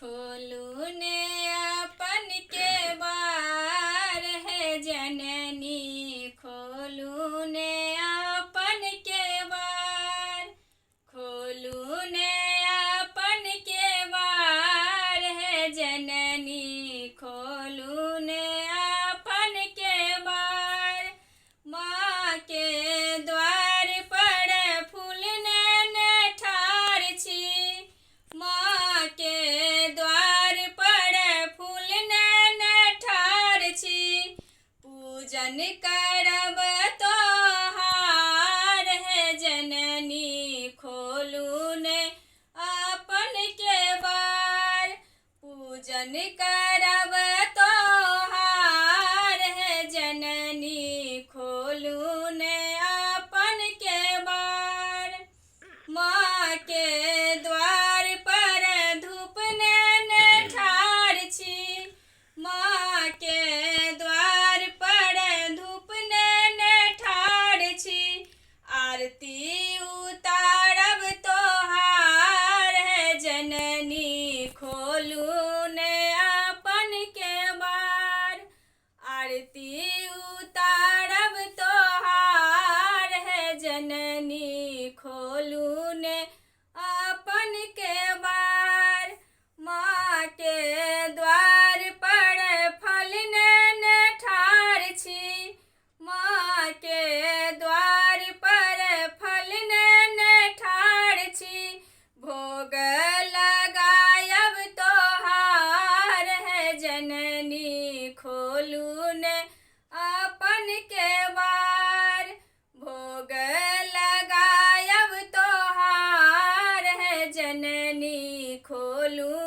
खोलू ने अपन के बार है जननी, खोलू ने अपन के बार, खोलू ने अपन के बार है जननी, खोलू ने अपन के बार। माँ के द्वार पर फूल ने ठार छी, माँ के द्वार पर फूल ने ठार छी, पूजन करब तोहार है जननी, खोलू ने अपन के बार, पूजन करब तोहार है जननी, खोलू ने अपन के बार। माँ के द्वार पर धूप ने ठार छी, माँ के द्वार पर धूप ने ठार छी, आरती उतारब तोहार है जननी, खोलू ने अपन के बार, आरती उतारब तोहार है जननी, खोलू ने अपन के बार। माँ के द्वार पर फल ने ठार छी, माँ के द्वार पर फल ने ठार छी, भोग लगायब तोहार है जननी, खोलू ने अपन के बार, भोग लगायब तोहार है जननी, खोलू